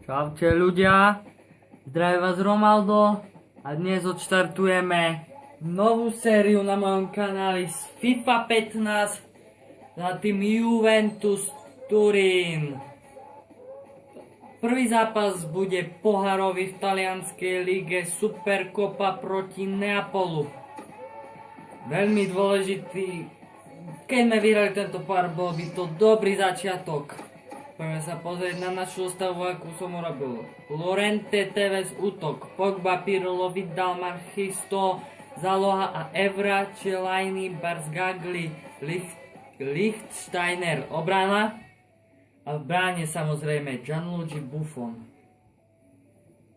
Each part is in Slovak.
Čaute ľudia, zdraví vás Ronaldo a dnes odštartujeme novú sériu na mojom kanáli z FIFA 15 za tým Juventus Turín. Prvý zápas bude pohárový v talianskej lige Supercopa proti Neapolu. Veľmi dôležitý, keď sme vyhrali tento pohár, bol by to dobrý začiatok. Poďme sa pozrieť na našu zostavu, akú som urobil. Llorente, Tevez, útok. Pogba, Pirlo, Vidal, Marchisto, Záloha a Evra, Čelajny, Barzagli, Lichtsteiner. Obrana. A v bráne samozrejme Gianluigi Buffon.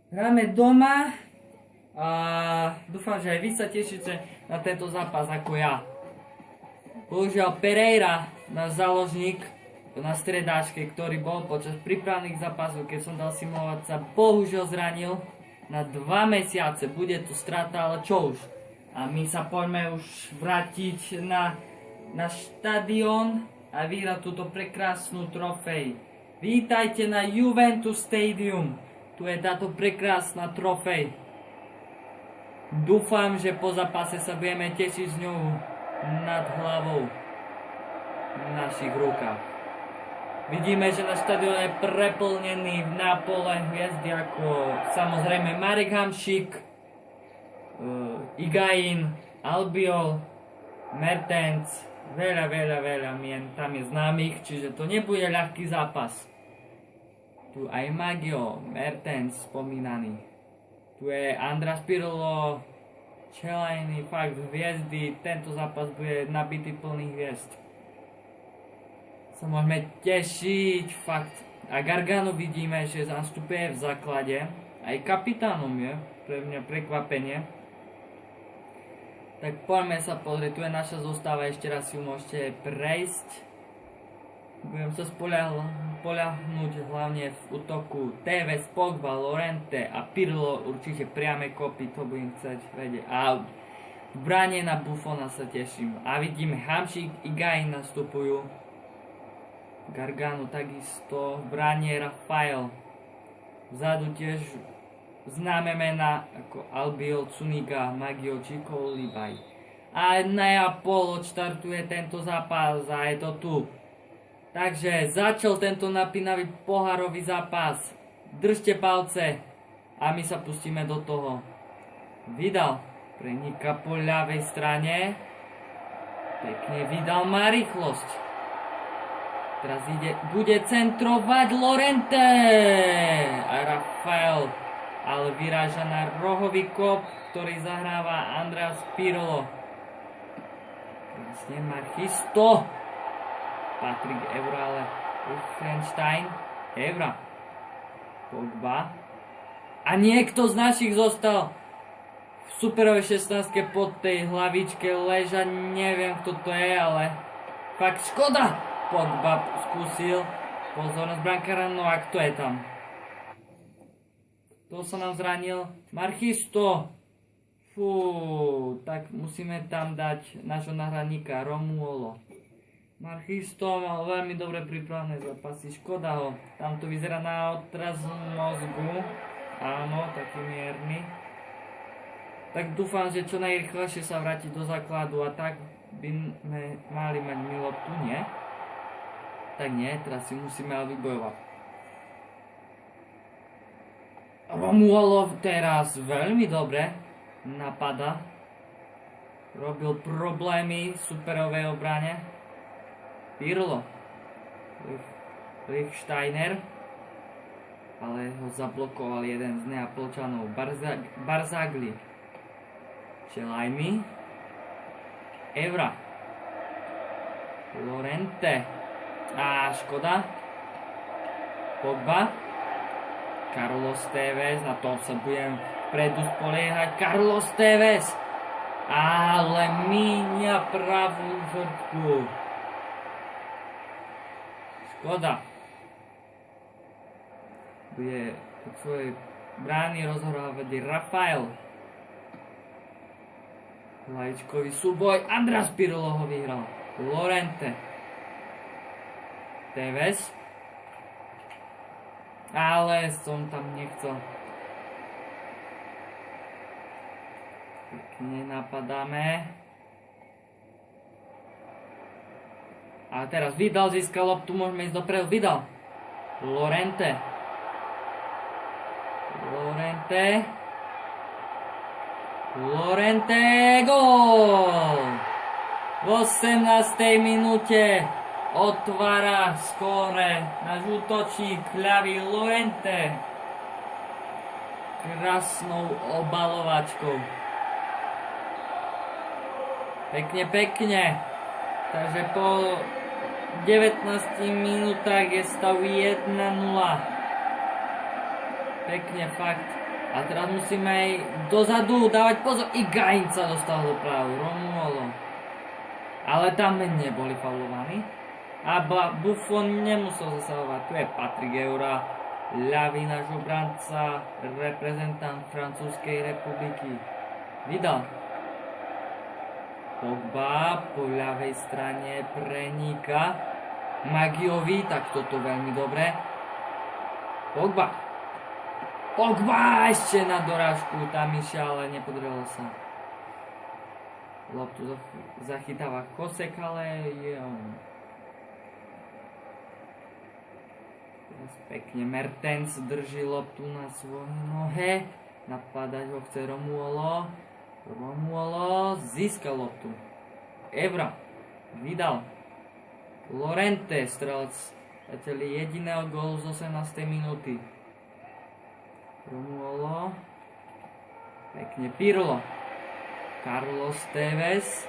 Hráme doma a dúfam, že aj vy sa tešíte na tento zápas ako ja. Bohužiaľ Pereira, náš záložník, na stredáčke, ktorý bol počas prípravných zápasov, keď som dal simulovať, sa bohužiaľ zranil na 2 mesiace. Bude tu strata, ale čo už. A my sa poďme už vrátiť na štadión a vyhrať túto prekrásnu trofej. Vítajte na Juventus Stadium. Tu je táto prekrásna trofej. Dúfam, že po zápase sa budeme tešiť s ňou nad hlavou v našich rukách. Vidíme, že náš štadión je preplnený v Neapole hviezdy ako samozrejme Marek Hamšík, Higuaín, Albiol, Mertens, veľa mien tam je známych, čiže to nebude ľahký zápas. Tu aj Maggio, Mertens spomínaný. Tu je Andras Pirlo, Čelajny, fakt hviezdy, tento zápas bude nabitý plný hviezd. Sa môžeme tešiť, fakt. A Gargano vidíme, že nastupuje v základe. Aj kapitánom je, pre mňa prekvapenie. Tak poďme sa pozrieť, tu je naša zostava, ešte raz ju môžete prejsť. Budem sa spoľahnúť hlavne v útoku Tevez, Pogba, Llorente a Pirlo, určite priame kopy, to budem chcieť vedieť. A v bráne na Buffona sa teším. A vidíme, Hamšík, Higuaín nastupujú. Gargano takisto, v bráne Rafael. Vzadu tiež známe mená ako Albiol, Zuniga, Maggio či Koulibaly. A Neapol odštartuje tento zápas a je to tu. Takže začal tento napínavý pohárový zápas. Držte palce a my sa pustíme do toho. Vidal prenika po ľavej strane. Pekne Vidal, má rýchlosť. Teraz bude centrovať Llorente a Rafael, ale vyráža na rohový kop, ktorý zahráva Andras Pirlo. Vlastne Marchisto, Patrick Evra, ale Lichtstein, Evra, Pogba. A niekto z našich zostal v superovej 16 pod tej hlavičke leža, neviem kto to je, ale fakt škoda. Pogba skúsil, pozornosť brankára, no a kto je tam? Kto sa nám zranil? Marchisto. Fú, tak musíme tam dať nášho náhradníka Romuolo. Marchisto mal veľmi dobre pripravené zápasy, škoda ho. Tam to vyzerá na otraz mozgu. Áno, taký mierny. Tak dúfam, že čo najrýchlejšie sa vráti do základu a tak by sme mali mať Milotu, nie? Tak nie, teraz si musíme ale vybojovať. Romuolo teraz veľmi dobre napada. Robil problémy superovej obrane. Pirlo. Lichtsteiner. Ale ho zablokoval jeden z Neapolčanov. Barzagli. Čelajny. Evra. Llorente. A škoda. Pogba. Carlos Tevez. Na to sa budem vpredu spoliehať. Carlos Tevez. Ale míňa pravú žrtku. Škoda. Bude od svojej brány rozhrávať Rafael. Hlavičkový súboj. Andras Pirlo ho vyhral. Llorente. Tevez. Ale som tam nechcel. Pekne napadáme. A teraz Vidal získal loptu, môžeme ísť dopredu. Vidal. Llorente. Gól! V 18. minúte otvára skóre náš útočník ľavý Llorente. Krásnou obalovačkou. Pekne. Takže po 19 minútach je stav 1-0. Pekne, fakt. A teraz musíme aj dozadu dávať pozor. Higuaín sa dostal dopravu. Romuolo. Ale tam neboli faulovaní. A Buffon nemusel zasahovať. Tu je Patrick Evra, ľavý náš obranca, reprezentant Francúzskej republiky. Vidal. Pogba po ľavej strane prenika Magiovi, tak toto veľmi dobre. Pogba ešte na dorážku, tam išiel, ale nepodrelo sa. Loptu zachytáva Kosek, ale je on. Teraz pekne Mertens drží loptu na svojej nohe. Napadať ho chce Romuolo získal loptu. Evra, Vidal, Llorente, strelec jediného gólu z 18. minúty. Romuolo, pekne Pirlo, Carlos Tevez,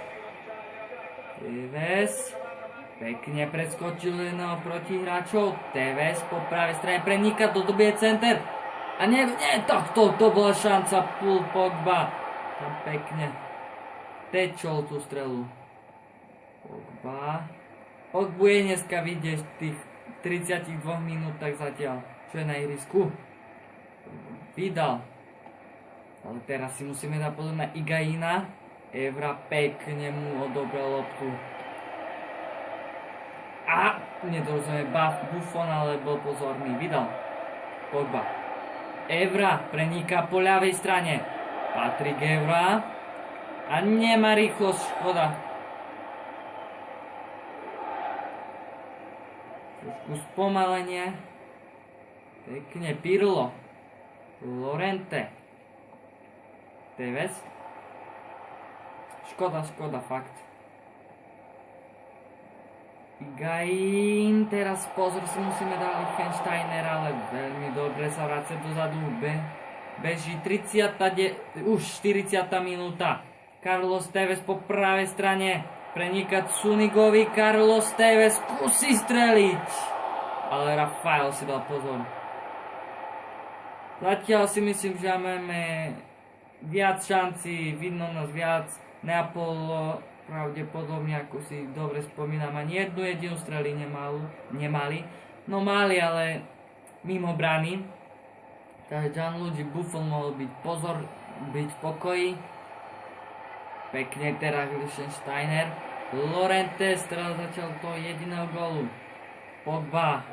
pekne preskočil jedného protihráčov. Tevez po pravej strane prenika, dodobie center. A nie, to bola šanca, Pogba. Tam pekne tečol tú strelu. Pogbu je dneska vidieť v tých 32 minútach zatiaľ, čo je na ihrisku. Vidal. Ale teraz si musíme dať pozor na Higuaína. Evra pekne mu odobral loptu. A nedorozumie Buffon, ale bol pozorný. Vidal. Pogba. Evra preníka po ľavej strane. Patrick Evra. A nemá rýchlosť, škoda. Trošku spomalenie. Pekne Pirlo. Llorente. Tevez. Škoda, fakt. Higuaín. Teraz pozor, si musíme dať Liechtensteiner, ale veľmi dobre sa vracia dozadu. Beží 40. Už 40. minúta. Carlos Tevez po pravej strane. Prenika Tsunigovi. Carlos Tevez skúsi streliť. Ale Rafael si dal pozor. Zatiaľ si myslím, že máme viac šancí. Vidno nás viac. Neapol pravdepodobne, ako si dobre spomínam, ani jednu jedinú strely nemali. No mali, ale mimo brány. Takže Gianluigi Buffon mohol byť byť v pokoji. Pekne teraz Liechtensteiner. Llorente strel začal toho jediného gólu. Pogba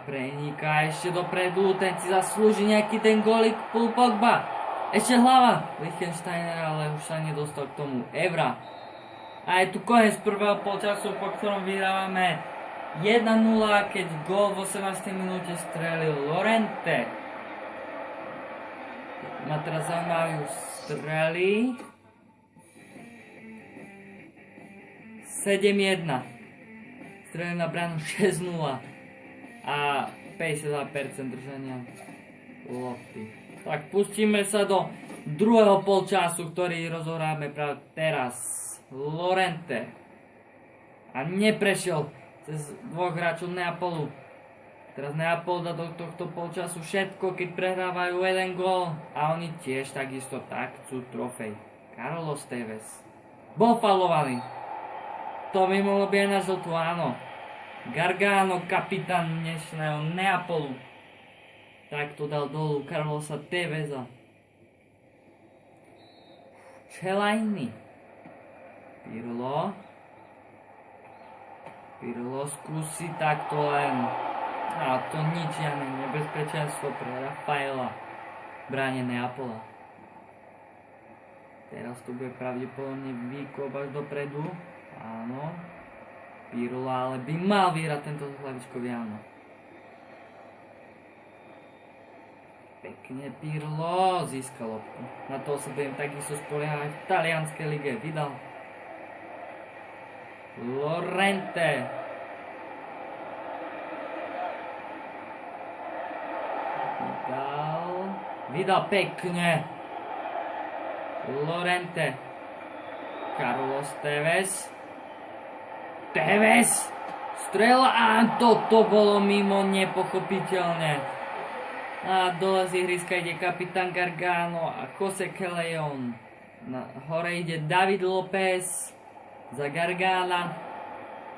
preníka ešte dopredu, ten si zaslúži nejaký ten gólik. Pogba. Ešte hlava Liechtensteiner, ale už sa nedostal k tomu. Evra. A je tu koniec prvého polčasu, po ktorom vyhrávame 1-0, keď gól v 18. minúte strelil Llorente. Má teraz zaujímavú strely. 7-1. Strelil na bránu 6-0. A 52% držania lopty. Tak pustíme sa do druhého polčasu, ktorý rozohráme práve teraz. Llorente. A neprešiel cez dvoch hráčov Neapolu. Teraz Neapol dá do tohto polčasu všetko, keď prehrávajú jeden gól. A oni tiež takisto tak chcú trofej. Carlos Tevez. Bol faulovaný. To by mohlo byť aj na žltú, áno. Gargano, kapitán dnešného Neapolu. Tak to dal dolu Carlosa Teveza. Fellaini. Pirlo skúsi takto len A to ničiame nebezpečenstvo pre Rafaela v bráne Neapola. Teraz to bude pravdepodobne výkop až dopredu. Áno. Pirlo ale by mal vyhrať tento hlavičkový, áno. Pekne Pirlo získal loptu. Na to sa budem takisto spoliehať aj v talianskej lige. Vidal. Llorente. Vidal pekne. Llorente. Carlos Tevez. Tevez. Strela. A toto bolo mimo nepochopiteľne. A dole z ihriska ide kapitán Gargano a Jose Callejon. Hore ide David López za Gargana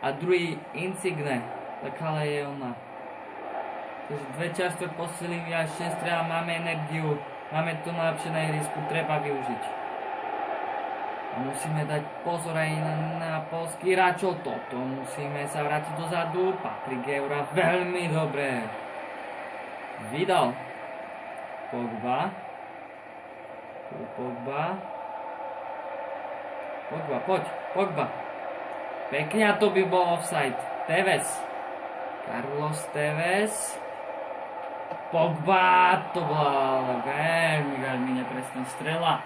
a druhý Insigne za Callejona. Takže dve čerstvé posily, a ešte strela, máme energiu, máme to najlepšie na ihrisku, treba využiť. A musíme dať pozor aj na polský hráčov, toto musíme sa vrátiť dozadu. Patrik Evra veľmi dobre. Vidal. Pogba, poď, Pogba. Pekne, a to by bol offside. Tevez. Carlos Tevez. Pogba, to bola veľmi nepresná strela.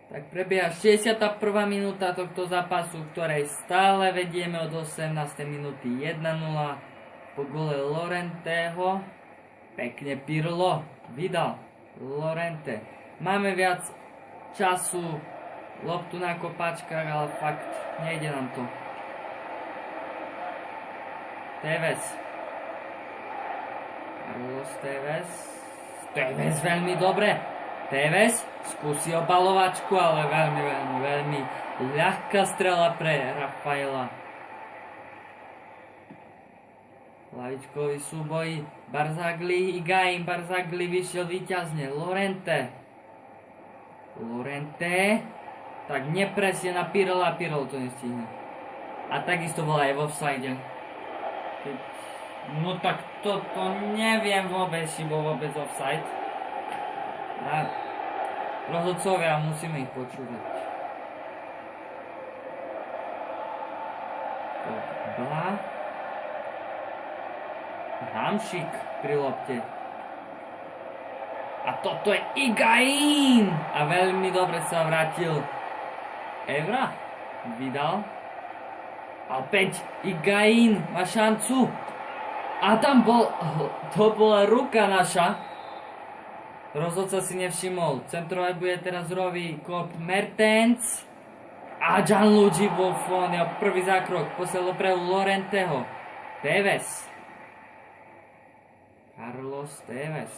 Tak prebieha 61. minúta tohto zápasu, v ktorej stále vedieme od 18. minúty 1-0 po gole Llorenteho. Pekne Pirlo, Vidal, Llorente. Máme viac času, loptu na kopačkách, ale fakt nejde nám to. Tevez. Carlos Tevez. Tevez veľmi dobre. Tevez skúsi obalovačku, ale veľmi ľahká strela pre Rafaela. Hlavičkový súboj. Barzagli, Higuaín. Barzagli vyšiel víťazne. Llorente. Tak nepresie na Pirla, Pirlo to nestihne. A takisto bola aj v offside. No tak toto neviem vôbec, či bol vôbec offside. A rozhodcovia, musíme ich počúvať. Pogba. Hamšík pri lopte. A toto je Higuaín. A veľmi dobre sa vrátil Evra. Vidal. A opäť Higuaín má šancu. A tam to bola ruka naša. Rozhodca si nevšimol. Centrovať bude teraz Rovi Kop Mertens. A Gianluigi Buffon je prvý zákrok. Posiel dopredu Llorenteho. Tevez. Carlos Tevez.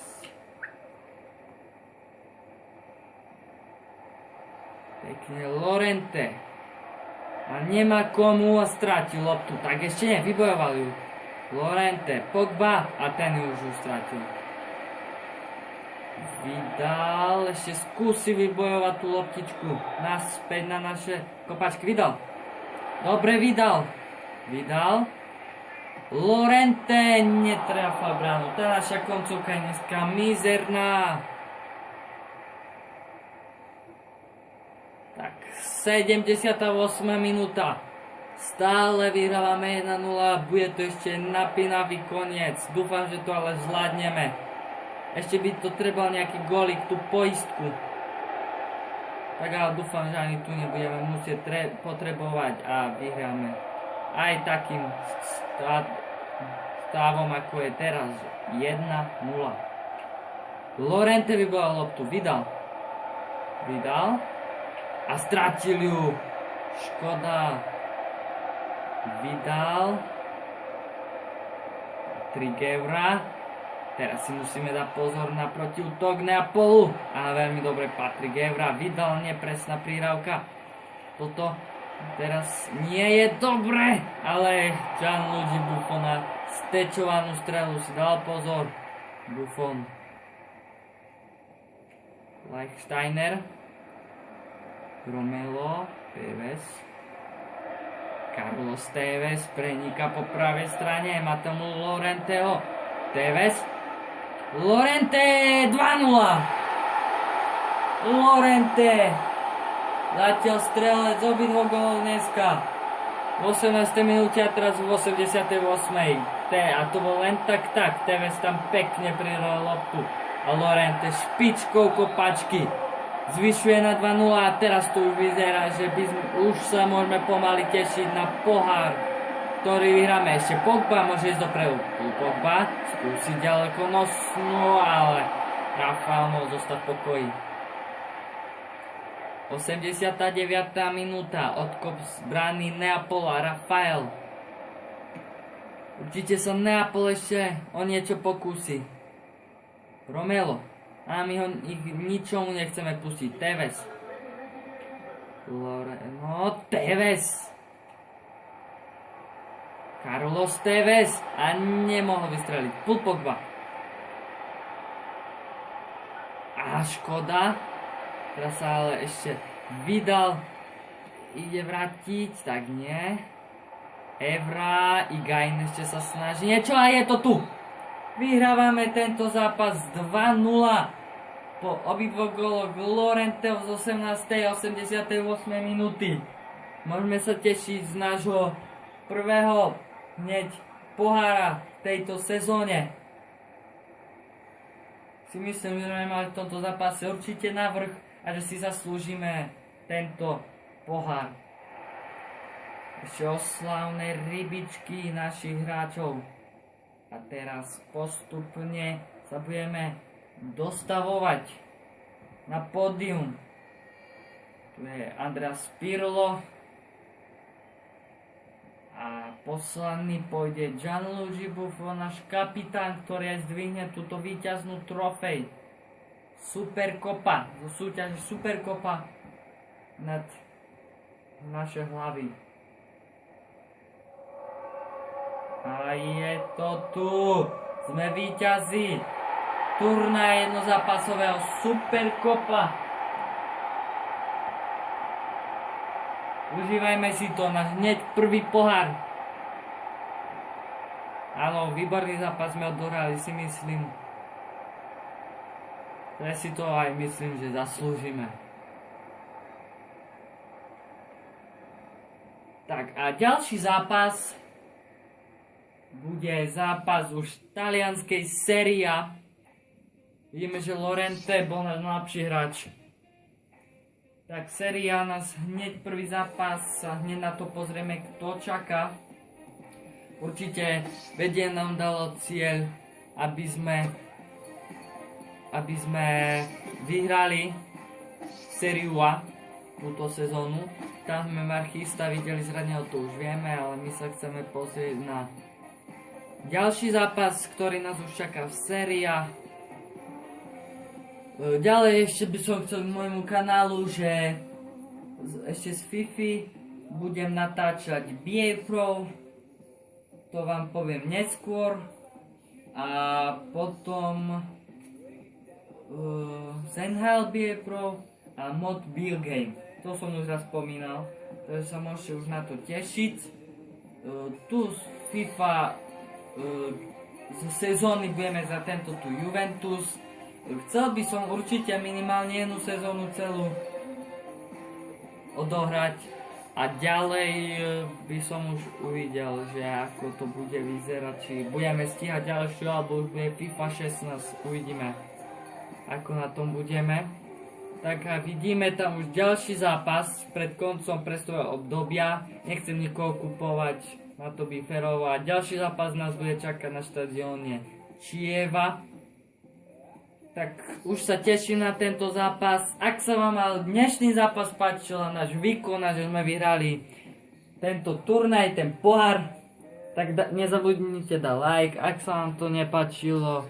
Pekne Llorente. A nemá komu a strátil loptu. Tak ešte nie, vybojoval ju. Llorente, Pogba a ten ju už strátil. Vidal, ešte skúsi vybojovať tú loptičku. Naspäť na naše kopačky. Vidal. Dobre, Vidal. Llorente netrafa bránu. Tá naša koncovka je dneska mizerná. Tak, 78. minúta. Stále vyhrávame 1-0. Bude to ešte napínavý koniec. Dúfam, že to ale zvládneme. Ešte by to trebal nejaký gólik, tú poistku. Tak ale dúfam, že ani tu nebudeme musieť potrebovať a vyhráme. Aj takým stavom, ako je teraz, 1-0. Llorente vybojal loptu, Vidal. A stratil ju. Škoda. Vidal. Trigevra. Teraz si musíme dať pozor na protiútok Neapolu. A veľmi dobre Patrik Evra. Vidal, nepresná príravka. Toto teraz nie je dobre, ale Gianluigi Buffon na stečovanú strelu si dal pozor. Buffon. Lichtsteiner. Romelu. Tevez. Carlos Tevez prenika po pravej strane, má tam Lorenteho. Tevez. Lorente 2-0. Lorente. Zatiaľ strelec obidvoch gólov dneska. V 18. minúte a teraz v 88. A to bol len tak. Tevez tam pekne prihral loptu. A Lorente špičkou kopačky zvyšuje na 2-0 a teraz to už vyzerá, že už sa môžeme pomaly tešiť na pohár, ktorý vyhráme. Ešte Pogba môže ísť dopredu. Pogba skúsi ďaleko nosnú, ale Rafael mohol zostať v pokoji. 89. minúta, odkop z brány Neapola, Rafael. Určite sa Neapol ešte o niečo pokúsi. Romelo. A my ho ničomu nechceme pustiť. Tevez. Tevez. Carlos Tevez. A nemohol vystreliť. Pogba. A škoda. Teraz sa ale ešte vydal. Ide vrátiť. Tak nie. Evra. Igain ešte sa snaží niečo a je to tu. Vyhrávame tento zápas 2-0 po obidvoch góloch Lorenteho z 18. a 88. minúty. Môžeme sa tešiť z nášho prvého hneď pohára v tejto sezóne. Si myslím, že sme mali v tomto zápase určite navrch a že si zaslúžime tento pohár. Ešte oslavné rybičky našich hráčov. A teraz postupne sa budeme dostavovať na pódium. Tu je Andreas Pirlo. A posledný pôjde Gianluigi Buffon, náš kapitán, ktorý aj zdvihne túto víťaznú trofej. Superkopa, zo súťaže Superkopa nad naše hlavy. A je to tu. Sme víťazi turnaja jednozápasového Superkopa. Užívajme si to, náš hneď prvý pohár. Áno, výborný zápas sme odohrali, si myslím. Ja si to aj myslím, že zaslúžime. Tak a ďalší zápas bude zápas už talianskej Serie A. Vidíme, že Lorente bol náš najlepší hráč. Tak Serie A nás hneď prvý zápas a hneď na to pozrieme, kto čaká. Určite vedie nám dalo cieľ, aby sme vyhrali Sériu A túto sezónu. Tam sme Marchista videli zraneho, to už vieme, ale my sa chceme pozrieť na ďalší zápas, ktorý nás už čaká v Sérii A. Ďalej ešte by som chcel k môjmu kanálu, že ešte z FIFA budem natáčať BA Pro, to vám poviem neskôr. A potom Zenhal BA Pro a mod Bill Game. To som už raz spomínal, takže sa môžete už na to tešiť. Tu z FIFA z sezóny budeme za tento tu Juventus. Chcel by som určite minimálne jednu sezónu celú odohrať a ďalej by som už uvidel, že ako to bude vyzerať, či budeme stíhať ďalšiu alebo už bude FIFA 16, uvidíme ako na tom budeme. Tak a vidíme tam už ďalší zápas pred koncom prestového obdobia, nechcem nikoho kupovať, má to byť férovo a ďalší zápas nás bude čakať na štadióne Chieva. Tak už sa teším na tento zápas. Ak sa vám ale dnešný zápas páčil a náš výkon, že sme vyhrali tento turnaj, ten pohár, tak nezabudnite dať like. Ak sa vám to nepáčilo,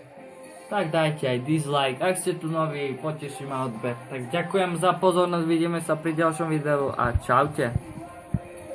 tak dajte aj dislike. Ak ste tu noví, poteším ma odber. Tak ďakujem za pozornosť, vidíme sa pri ďalšom videu a čaute.